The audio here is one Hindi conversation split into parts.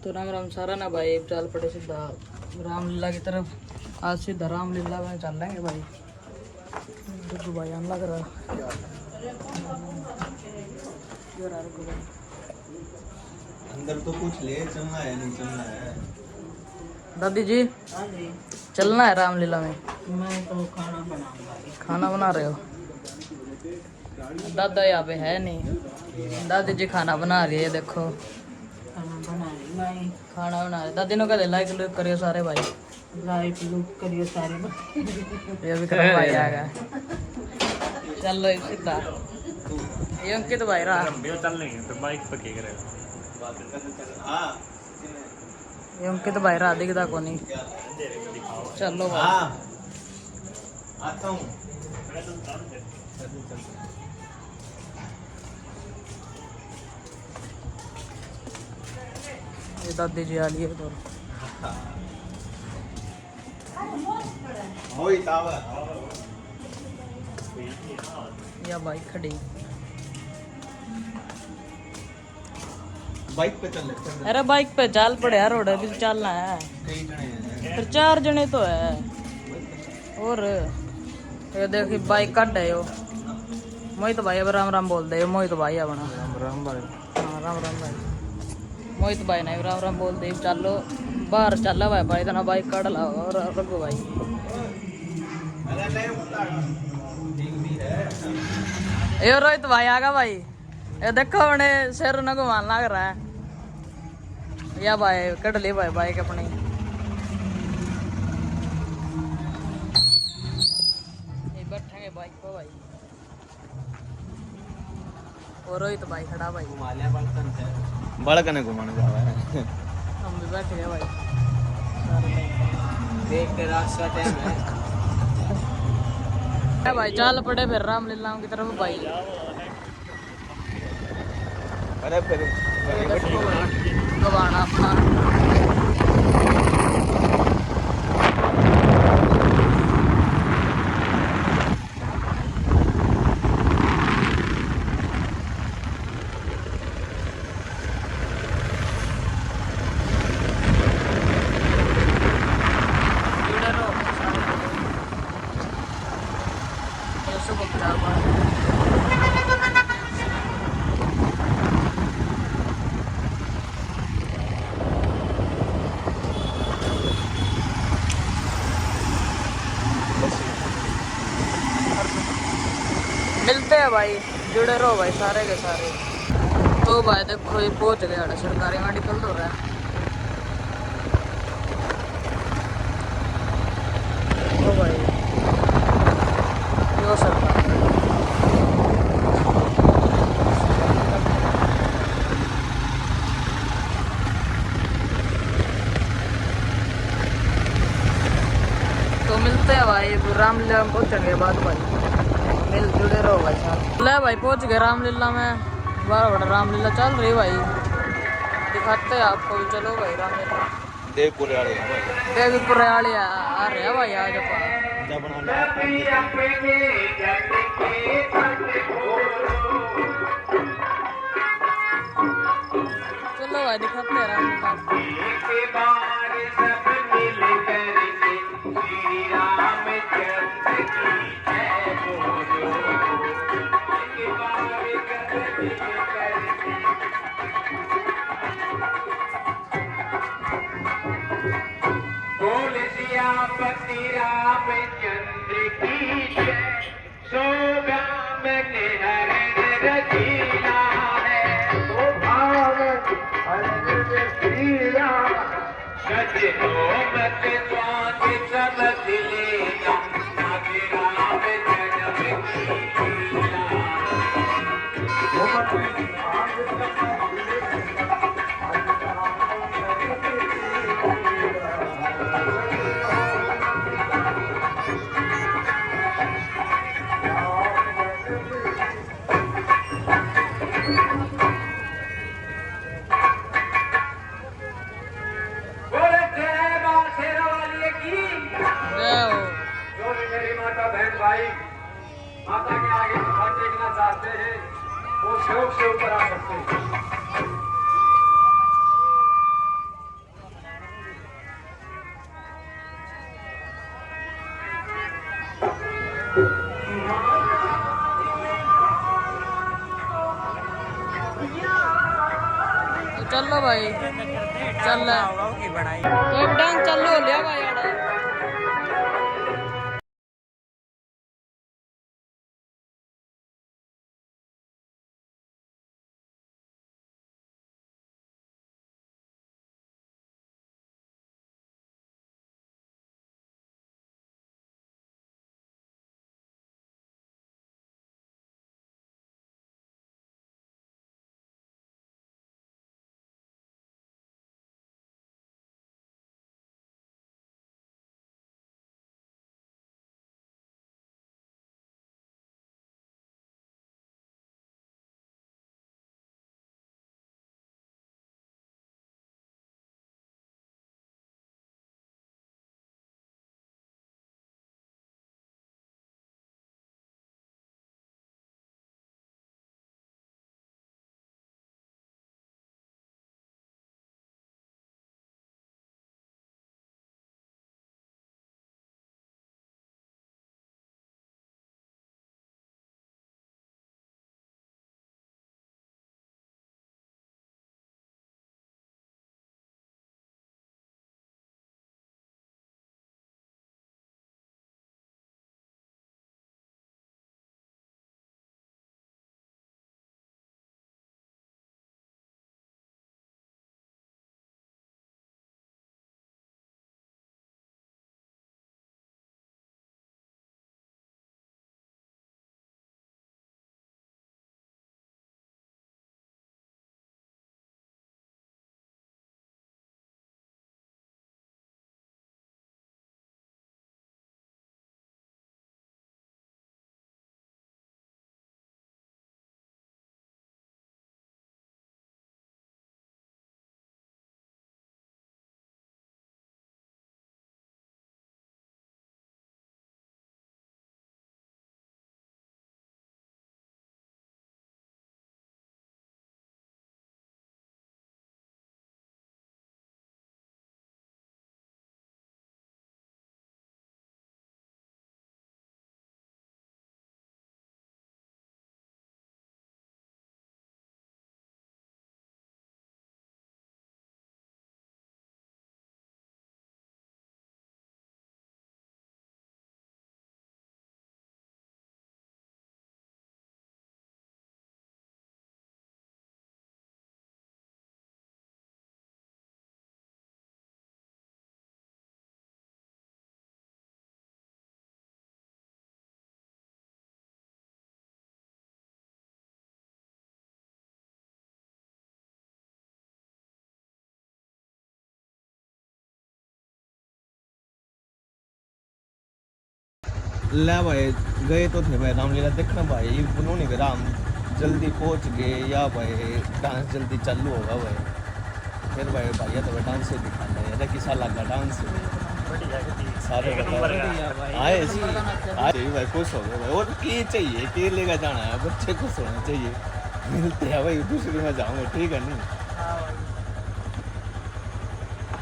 तो राम राम सारा ना भाई, चल पड़े सीधा रामलीला की तरफ। आज सीधा रामलीला में चल लेंगे भाई। रुको भाई, आने लग रहा अंदर तो कुछ ले, चलना है नहीं चलना है। दादी जी चलना है रामलीला में। मैं तो खाना बनाऊंगा। खाना बना रहे हो? दादा यहाँ पे है नहीं, दादी जी खाना बना रही है। देखो खाना बना रही मैं। खाना बना रहे। दादी ने कहते लाइक लुक करियो सारे भाई। लाइक लुक करियो सारे। ये विक्रम भाई आ गया। चलो सीधा ये अंकित भाई रहा। चल नहीं तो बाइक पे क्या करेगा। ये अंकित भाई रहा, दिखता को नहीं। चलो भाई आता हूँ। ये दादी जी आ लिए तो या बाइक खड़ी। बाइक पे चल ले। अरे बाइक पे चल पड़े यार, रोड भी चलना है। कई जने हैं। फिर 4 जने तो है। और ये देखी बाइक कट है यो। मोहित भाई अब राम राम बोल दे। मोहित भाई अपना राम भाई। हाँ राम राम भाई। मोहित भाई ने राम राम बोल दे। चलो बाहर चला भाई, भाई इतना बाइक काट ला। और रघु भाई ये रोहित भाई आ गया भाई। ये देखो अपने सिर न घुमान लग रहा है। या भाई कट ली भाई बाइक अपनी। ये बैठेंगे बाइक पे भाई। और रोहित भाई खड़ा भाई। बड़कने घुमाने जा रहा है। हम भी बैठ गए भाई। देख के रास्ता टाइम है। भाई चल पड़े फिर रामलीला की तरफ भाई। अरे फिर गवाना अपना मिलते हैं भाई। जुड़े रहो भाई सारे के सारे। तो भाई देखो ये पहुंच गया सरकारी मेडिकल तो रहा है। तो भाई यो सरकार तो मिलते हैं भाई रामलीला में पहुंचने के बाद भाई। मिल जुड़े रहो भाई साहब। ले भाई पहुंच गए रामलीला में। बड़ा बड़ा रामलीला चल रही भाई। दिखाते हैं आपको भी। चलो भाई रामलीला देवपुर वाले देवीपुर वाले आ रहे हैं भाई आज अपन। चलो भाई दिखाते हैं रामलीला। बोल सियापति रामचंद्र की जय। सोगाम ने हरण रचीला है। सच हो मत स्वाद समझ लेना। आगे राम जन्म की लीला। बोले जय मां शेरा वाली की चलो भाई चल तो डांस चलो लिया भाई आड़ा ले भाई गए तो थे भाई रामलीला देखना भाई उन्होंने भी राम जल्दी पहुंच गए या भाई डांस जल्दी चालू होगा भाई फिर भाई भैया तो डांस से दिखाना है किसा लगा डांस सारे आए आए भाई खुश हो गए भाई और क्या चाहिए क्या लेकर जाना है बच्चे खुश होने चाहिए मिलते हैं भाई दूसरी में जाऊंगा ठीक है नहीं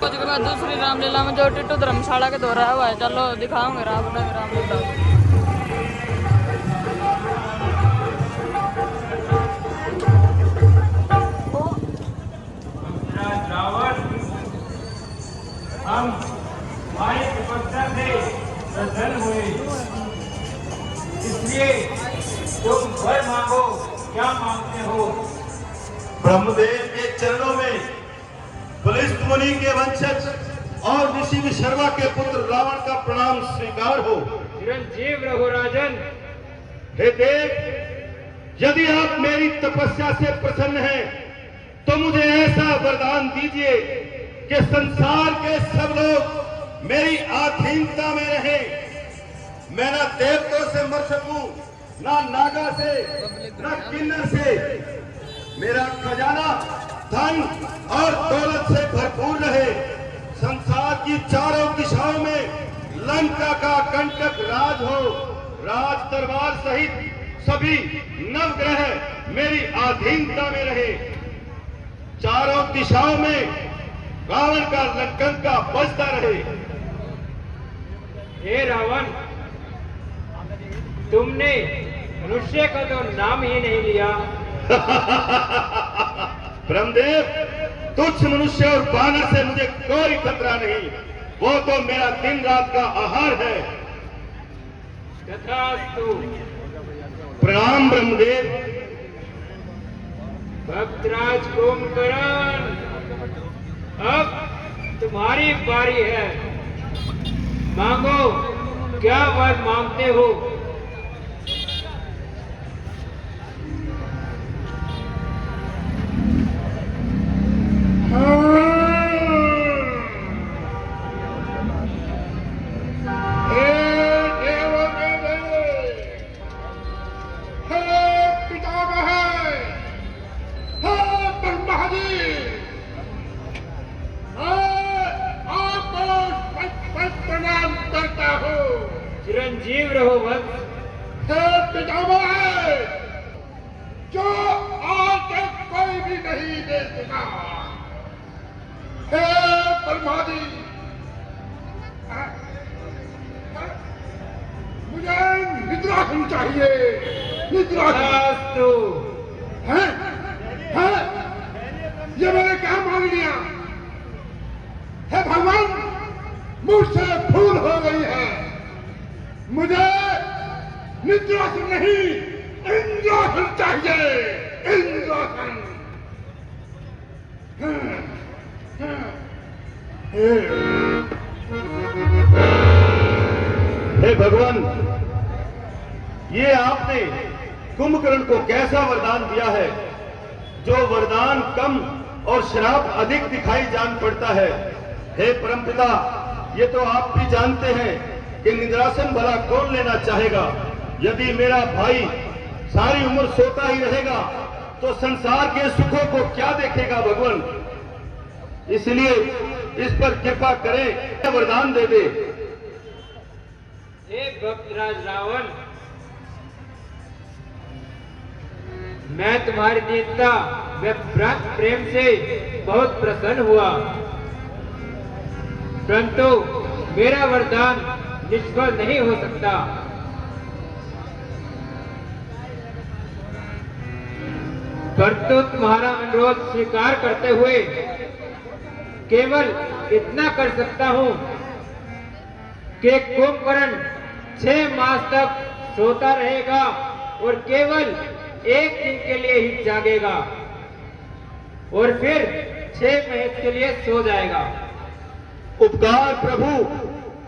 कुछ के बाद दूसरी रामलीला में जो टिट्टू धर्मशाला के दौरा हुआ है चलो दिखाऊंगे रामलीला हम हमारे तपस्या से प्रसन्न हुए इसलिए तुम वर मांगो क्या मांगते हो ब्रह्मदेव के चरणों में बलिष्ठ मुनि के वंशज और ऋषि विशर्मा के पुत्र रावण का प्रणाम स्वीकार हो चिरंजीव रहो राजन हे देव यदि आप मेरी तपस्या से प्रसन्न हैं तो मुझे ऐसा वरदान दीजिए कि संसार के सब लोग मेरी अधीनता में रहें मैं ना देवताओं से मर सकूं ना नागा से ना किन्नर से मेरा खजाना धन और दौलत से भरपूर रहे संसार की चारों दिशाओं में लंका का कंटक राज हो राज दरबार सहित सभी नवग्रह मेरी अधीनता में रहे चारों दिशाओं में रावण का लंका बजता रहे हे रावण तुमने मनुष्य का तो नाम ही नहीं लिया ब्रह्मदेव तुच्छ मनुष्य और बानर से मुझे कोई खतरा नहीं, वो तो मेरा दिन रात का आहार है। तथास्तु। प्रणाम ब्रह्मदेव। भक्तराज कुंभकर्ण, अब तुम्हारी बारी है। मांगो, क्या वर मांगते हो? चिरंजीव रहो वत्स। जो आज तक कोई भी नहीं दे सका। हे ब्रह्मा जी, मुझे निद्रासन चाहिए, निद्रासन। है? है? ये मैंने क्या मांग लिया? हे भगवान, मुझसे भूल हो गई है, मुझे निद्रासन नहीं, इंद्रासन चाहिए, इंद्रासन। हे भगवान, ये आपने कुंभकर्ण को कैसा वरदान दिया है, जो वरदान कम और श्राप अधिक दिखाई जान पड़ता है। हे परमपिता, ये तो आप भी जानते हैं कि निद्रासन भला कौन लेना चाहेगा। यदि मेरा भाई सारी उम्र सोता ही रहेगा तो संसार के सुखों को क्या देखेगा भगवान। इसलिए इस पर कृपा करें, वरदान दे दे। हे भक्तराज रावण, मैं तुम्हारी दीनता व प्रेम से बहुत प्रसन्न हुआ, परंतु मेरा वरदान निष्फल नहीं हो सकता। परंतु तुम्हारा अनुरोध स्वीकार करते हुए केवल इतना कर सकता हूं कि कुंभकर्ण 6 मास तक सोता रहेगा और केवल 1 दिन के लिए ही जागेगा और फिर 6 महीने के लिए सो जाएगा। उपकार प्रभु,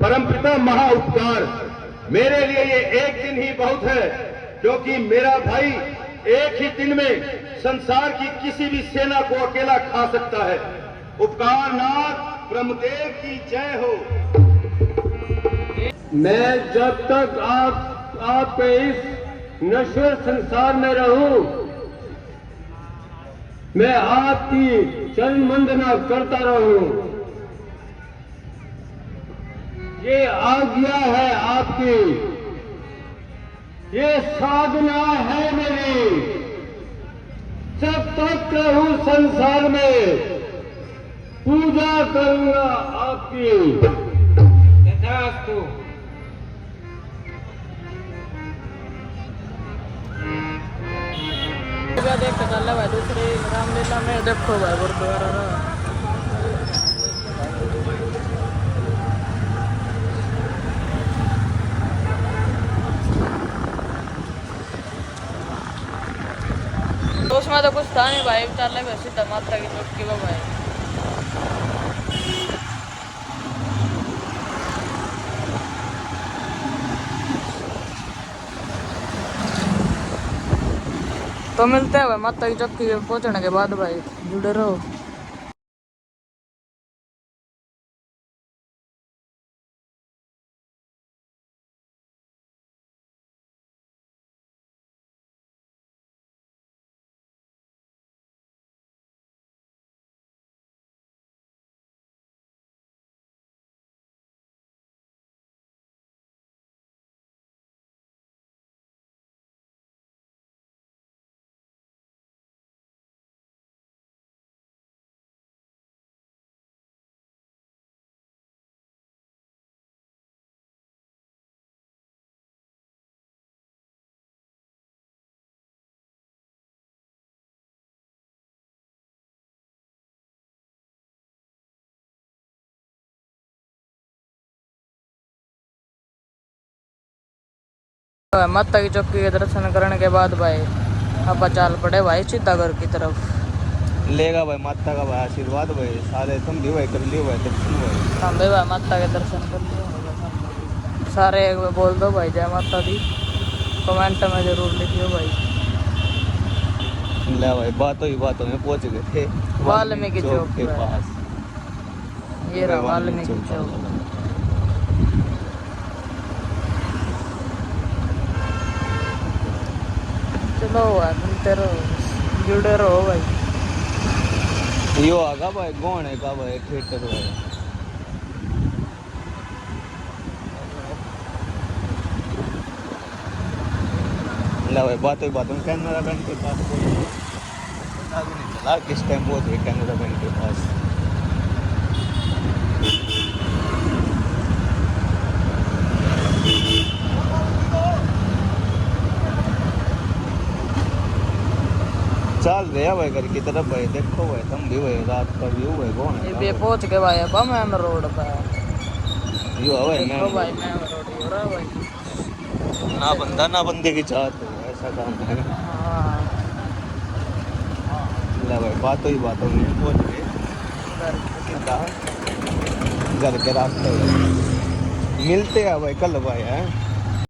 परमपिता महा उपकार। मेरे लिए ये 1 दिन ही बहुत है, क्योंकि मेरा भाई एक ही दिन में संसार की किसी भी सेना को अकेला खा सकता है। उपकारनाथ ब्रह्मदेव की जय हो। मैं जब तक आपके इस नश्वर संसार में रहूं, मैं आपकी चरण वंदना करता रहूं। ये आज्ञा है आपकी, ये साधना है मेरी। जब तक रहूं संसार में, पूजा करूंगा आपकी। तथास्तु। देख के चल भाई दूसरी रामलीला में, देखो भाई गुरुद्वारा ना। तो उसमें तो कुछ था नहीं भाई, चल रहे वैसे सीधा माता की चुटकी में भाई। तो मिलते हैं भाई माता की चक्की पहुंचने के बाद भाई, जुड़े रहो। माता की चौकी के दर्शन करने के बाद भाई अब चाल पड़े भाई सीतागढ़ की तरफ। लेगा भाई माता का भाई आशीर्वाद भाई, सारे तुम भी भाई कर लियो भाई दर्शन भाई। हम भी भाई माता के दर्शन कर लिए सारे। एक बार बोल दो भाई जय माता दी, कमेंट में जरूर लिखियो भाई। ले भाई बातों में पहुंच गए थे वाल्मीकि चौक के पे। पास। ये रहा वाल्मीकि चौक। चलो भाई मिलते रहो, जुड़े रहो भाई। यो आगा भाई गोने का भाई थिएटर भाई। ला भाई बातों में कैमरा बैंक के पास पता भी नहीं चला किस टाइम पहुंच गए कैमरा बैंक के पास। चल रहे भाई घर की तरफ भाई, देखो भाई तुम भी भाई रात का व्यू भाई कौन ये है भी पहुंच के भाई अब मैम रोड पे। यो है भाई देखो भाई मैं मैम रोड हो रहा भाई। ना बंदा ना बंदे की चाहत है, ऐसा काम है। हाँ ला भाई बातों में पहुंच गए सीधा घर के रास्ते में। मिलते हैं भाई कल भाई है।